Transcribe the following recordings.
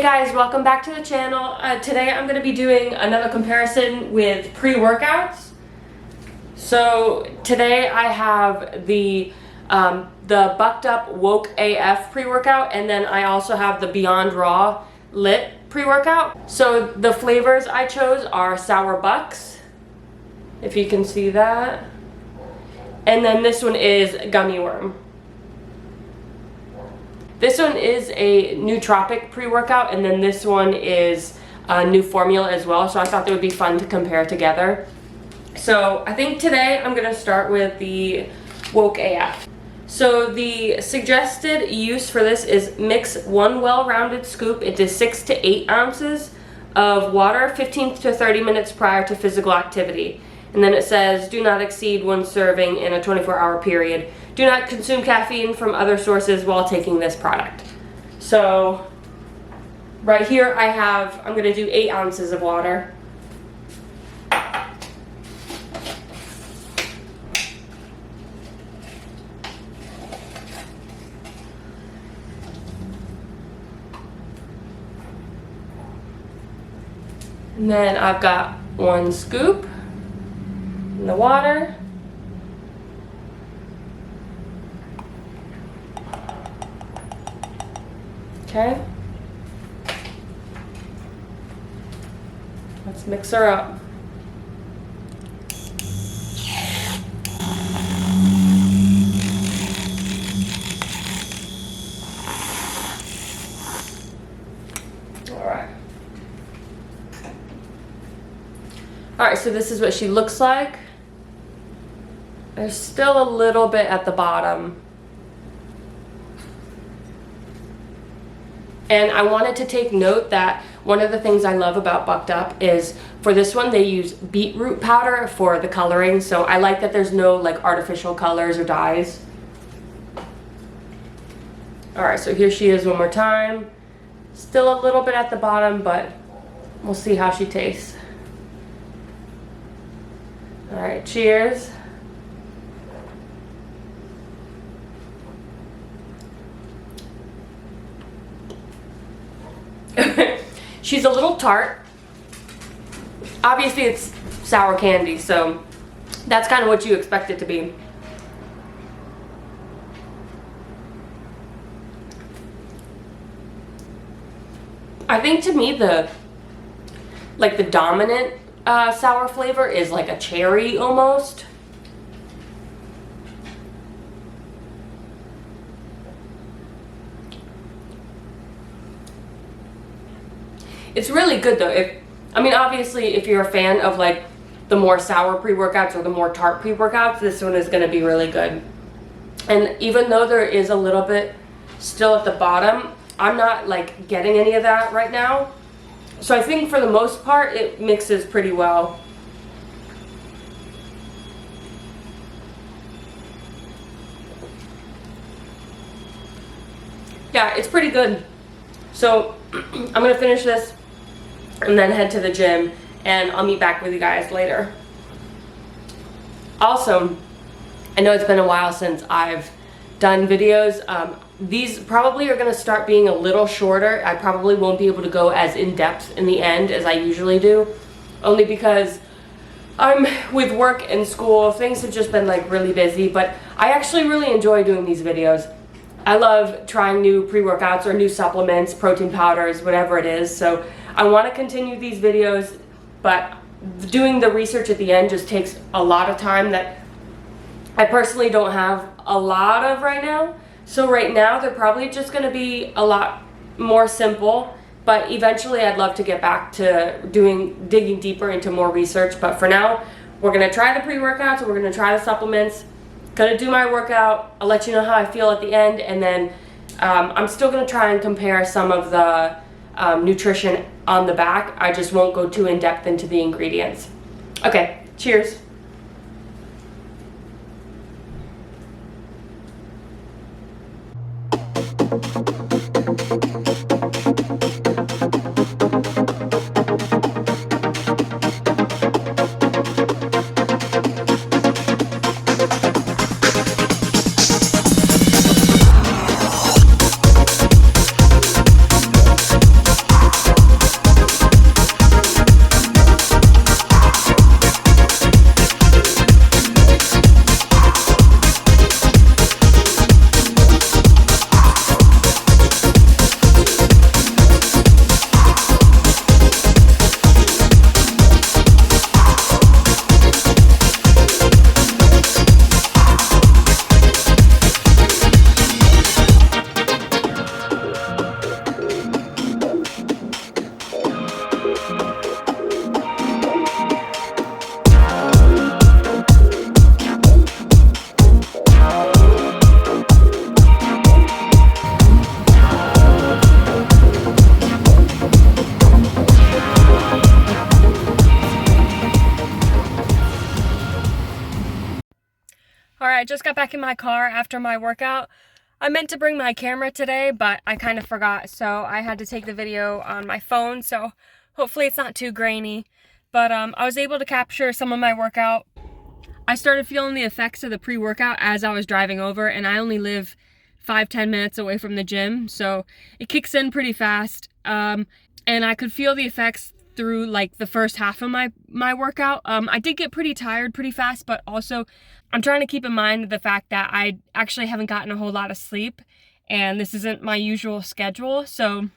Hey guys, welcome back to the channel. Today I'm going to be doing another comparison with pre-workouts. So today I have the Bucked Up Woke AF pre-workout, and then I also have the Beyond Raw Lit pre-workout. So the flavors I chose are Sour Bucks, if you can see that, and then this one is Gummy Worm. This one is a nootropic pre-workout, and then this one is a new formula as well, so I thought they would be fun to compare together. So I think today I'm going to start with the Woke AF. So the suggested use for this is mix one well-rounded scoop into 6 to 8 ounces of water 15 to 30 minutes prior to physical activity. And then it says, do not exceed 1 serving in a 24-hour period. Do not consume caffeine from other sources while taking this product. So right here I'm going to do 8 ounces of water. And then I've got 1 scoop in the water. Okay. Let's mix her up. Alright, so this is what she looks like. There's still a little bit at the bottom. And I wanted to take note that one of the things I love about Bucked Up is for this one they use beetroot powder for the coloring, so I like that there's no like artificial colors or dyes. Alright, so here she is one more time. Still a little bit at the bottom, but we'll see how she tastes. Alright, cheers. She's a little tart. Obviously it's sour candy, so that's kind of what you expect it to be. I think to me the dominant sour flavor is like a cherry almost. It's really good though. Obviously if you're a fan of like the more sour pre-workouts or the more tart pre-workouts, this one is going to be really good. And even though there is a little bit still at the bottom, I'm not like getting any of that right now. So I think for the most part it mixes pretty well. Yeah, it's pretty good. So I'm going to finish this and then head to the gym, and I'll meet back with you guys later. Also, I know it's been a while since I've done videos. These probably are going to start being a little shorter. I probably won't be able to go as in-depth in the end as I usually do, only because I'm with work and school. Things have just been like really busy, but I actually really enjoy doing these videos. I love trying new pre-workouts or new supplements, protein powders, whatever it is. So I want to continue these videos, but doing the research at the end just takes a lot of time that I personally don't have a lot of right now. So right now they're probably just going to be a lot more simple, but eventually I'd love to get back to digging deeper into more research. But for now, we're going to try the pre-workouts, we're going to try the supplements. Gonna do my workout. I'll let you know how I feel at the end, and then I'm still gonna try and compare some of the nutrition on the back. I just won't go too in depth into the ingredients. Okay, cheers. Alright, I just got back in my car after my workout. I meant to bring my camera today, but I kind of forgot, so I had to take the video on my phone, so hopefully it's not too grainy. But I was able to capture some of my workout. I started feeling the effects of the pre-workout as I was driving over, and I only live 5-10 minutes away from the gym, so it kicks in pretty fast. And I could feel the effects through like the first half of my workout. I did get pretty tired pretty fast, but also I'm trying to keep in mind the fact that I actually haven't gotten a whole lot of sleep, and this isn't my usual schedule. So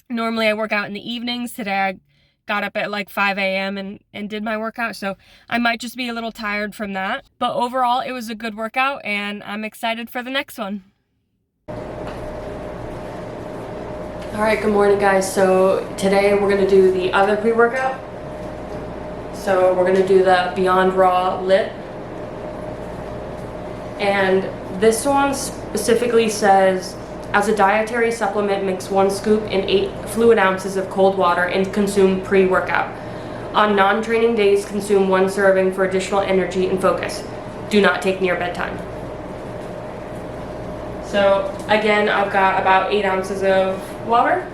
normally I work out in the evenings. Today I got up at like 5 a.m. and did my workout, so I might just be a little tired from that. But overall, it was a good workout, and I'm excited for the next one. Alright, good morning guys. So today we're going to do the other pre-workout. So we're going to do the Beyond Raw Lit. And this one specifically says, as a dietary supplement, mix 1 scoop in 8 fluid ounces of cold water and consume pre-workout. On non-training days, consume 1 serving for additional energy and focus. Do not take near bedtime. So again, I've got about 8 ounces of water.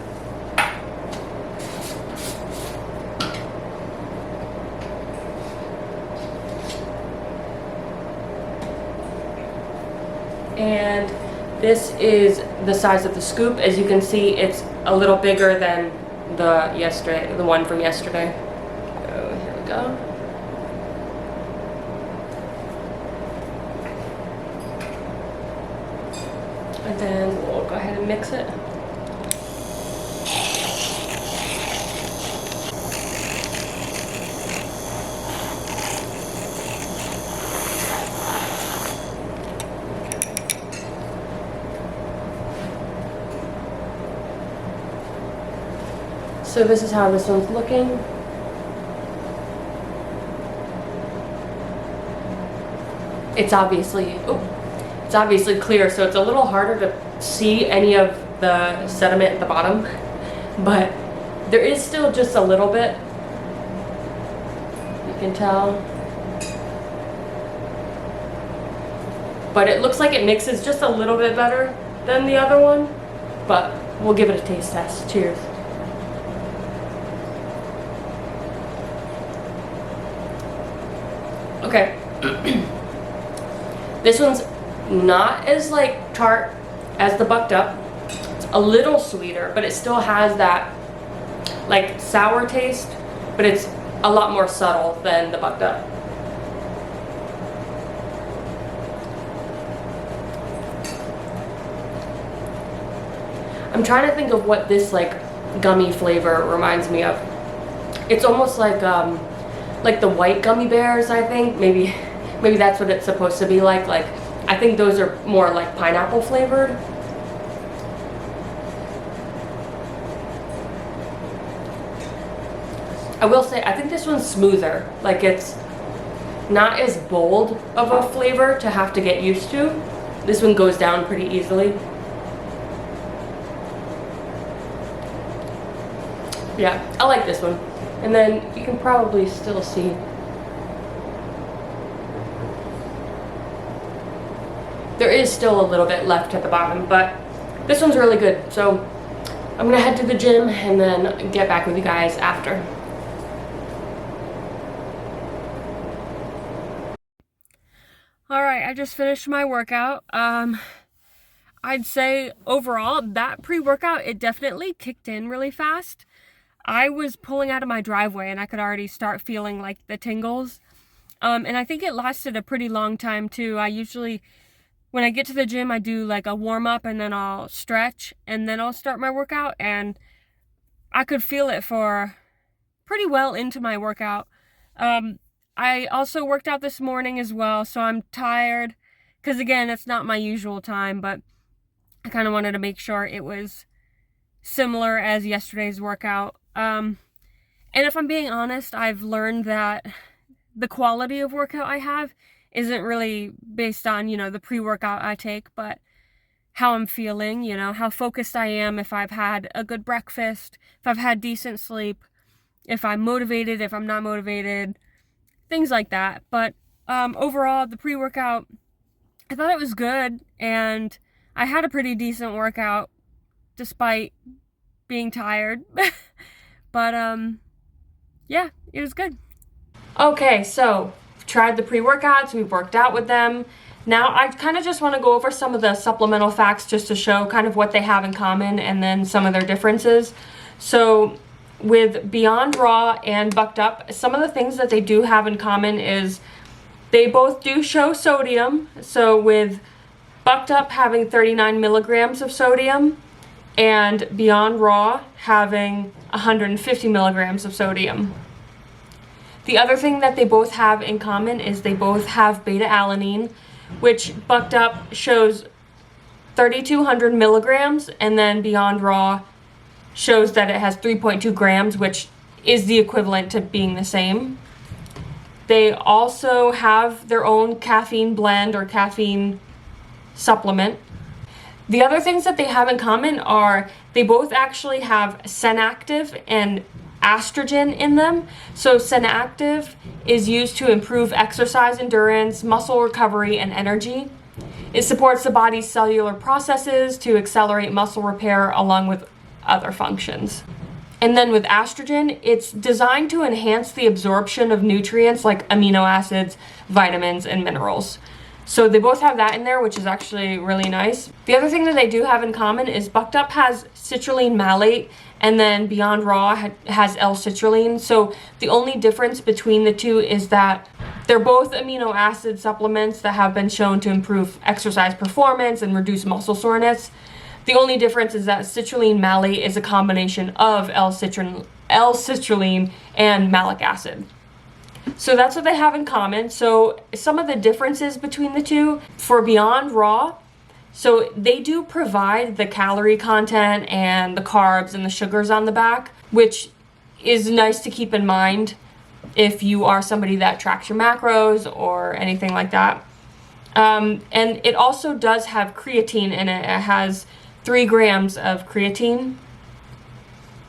And this is the size of the scoop. As you can see, it's a little bigger than the one from yesterday. So here we go. And then we'll go ahead and mix it. So this is how this one's looking. It's obviously clear, so it's a little harder to see any of the sediment at the bottom, but there is still just a little bit. You can tell. But it looks like it mixes just a little bit better than the other one, but we'll give it a taste test. Cheers. Okay. This one's not as like tart as the Bucked Up. It's a little sweeter, but it still has that like sour taste, but it's a lot more subtle than the Bucked Up. I'm trying to think of what this like gummy flavor reminds me of. It's almost like the white gummy bears, I think. Maybe that's what it's supposed to be like. Like, I think those are more like pineapple flavored. I will say, I think this one's smoother. Like, it's not as bold of a flavor to have to get used to. This one goes down pretty easily. Yeah, I like this one. And then you can probably still see there is still a little bit left at the bottom, but this one's really good. So I'm gonna head to the gym and then get back with you guys after. Alright, I just finished my workout. I'd say overall that pre-workout, it definitely kicked in really fast. I was pulling out of my driveway and I could already start feeling like the tingles. And I think it lasted a pretty long time too. I usually, when I get to the gym, I do like a warm up and then I'll stretch and then I'll start my workout, and I could feel it for pretty well into my workout. I also worked out this morning as well, so I'm tired because again, it's not my usual time, but I kind of wanted to make sure it was similar as yesterday's workout. And if I'm being honest, I've learned that the quality of workout I have isn't really based on, the pre-workout I take, but how I'm feeling, how focused I am, if I've had a good breakfast, if I've had decent sleep, if I'm motivated, if I'm not motivated, things like that. But overall, the pre-workout, I thought it was good, and I had a pretty decent workout despite being tired. But yeah, it was good. Okay, so tried the pre-workouts, we've worked out with them. Now I kind of just want to go over some of the supplemental facts just to show kind of what they have in common and then some of their differences. So with Beyond Raw and Bucked Up, some of the things that they do have in common is they both do show sodium. So with Bucked Up having 39 milligrams of sodium and Beyond Raw having 150 milligrams of sodium. The other thing that they both have in common is they both have beta-alanine, which Bucked Up shows 3,200 milligrams, and then Beyond Raw shows that it has 3.2 grams, which is the equivalent to being the same. They also have their own caffeine blend or caffeine supplement. The other things that they have in common are they both actually have Senactive and estrogen in them. So Senactive is used to improve exercise endurance, muscle recovery, and energy. It supports the body's cellular processes to accelerate muscle repair along with other functions. And then with estrogen, it's designed to enhance the absorption of nutrients like amino acids, vitamins, and minerals. So they both have that in there, which is actually really nice. The other thing that they do have in common is Bucked Up has citrulline malate, and then Beyond Raw has L-citrulline. So the only difference between the two is that they're both amino acid supplements that have been shown to improve exercise performance and reduce muscle soreness. The only difference is that citrulline malate is a combination of L-citrulline and malic acid. So that's what they have in common. So some of the differences between the two for Beyond Raw, so they do provide the calorie content and the carbs and the sugars on the back, which is nice to keep in mind if you are somebody that tracks your macros or anything like that. And it also does have creatine in it. It has 3 grams of creatine.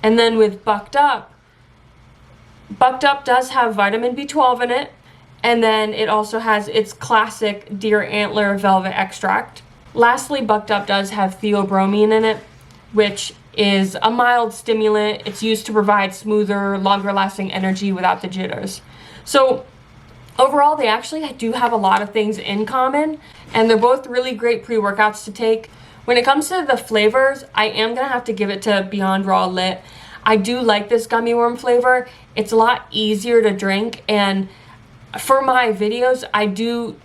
And then with Bucked Up does have vitamin B12 in it, and then it also has its classic deer antler velvet extract. Lastly, Bucked Up does have theobromine in it, which is a mild stimulant. It's used to provide smoother, longer lasting energy without the jitters. So overall, they actually do have a lot of things in common, and they're both really great pre-workouts to take. When it comes to the flavors, I am gonna have to give it to Beyond Raw Lit. I do like this gummy worm flavor. It's a lot easier to drink, and for my videos, I do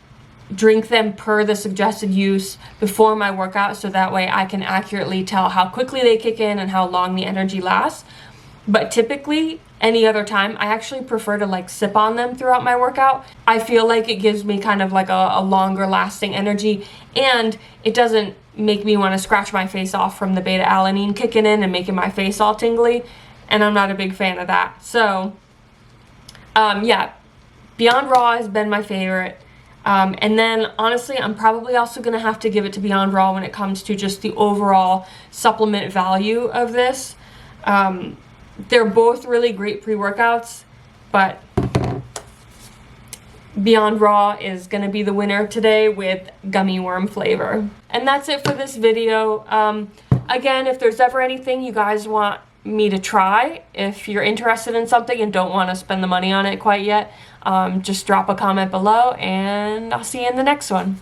drink them per the suggested use before my workout, so that way I can accurately tell how quickly they kick in and how long the energy lasts. But typically, any other time, I actually prefer to like sip on them throughout my workout. I feel like it gives me kind of like a longer lasting energy, and it doesn't make me want to scratch my face off from the beta-alanine kicking in and making my face all tingly, and I'm not a big fan of that. So yeah, Beyond Raw has been my favorite. And then honestly, I'm probably also going to have to give it to Beyond Raw when it comes to just the overall supplement value of this. They're both really great pre-workouts, but Beyond Raw is going to be the winner today with gummy worm flavor. And that's it for this video. Again, if there's ever anything you guys want me to try, if you're interested in something and don't want to spend the money on it quite yet, just drop a comment below, and I'll see you in the next one.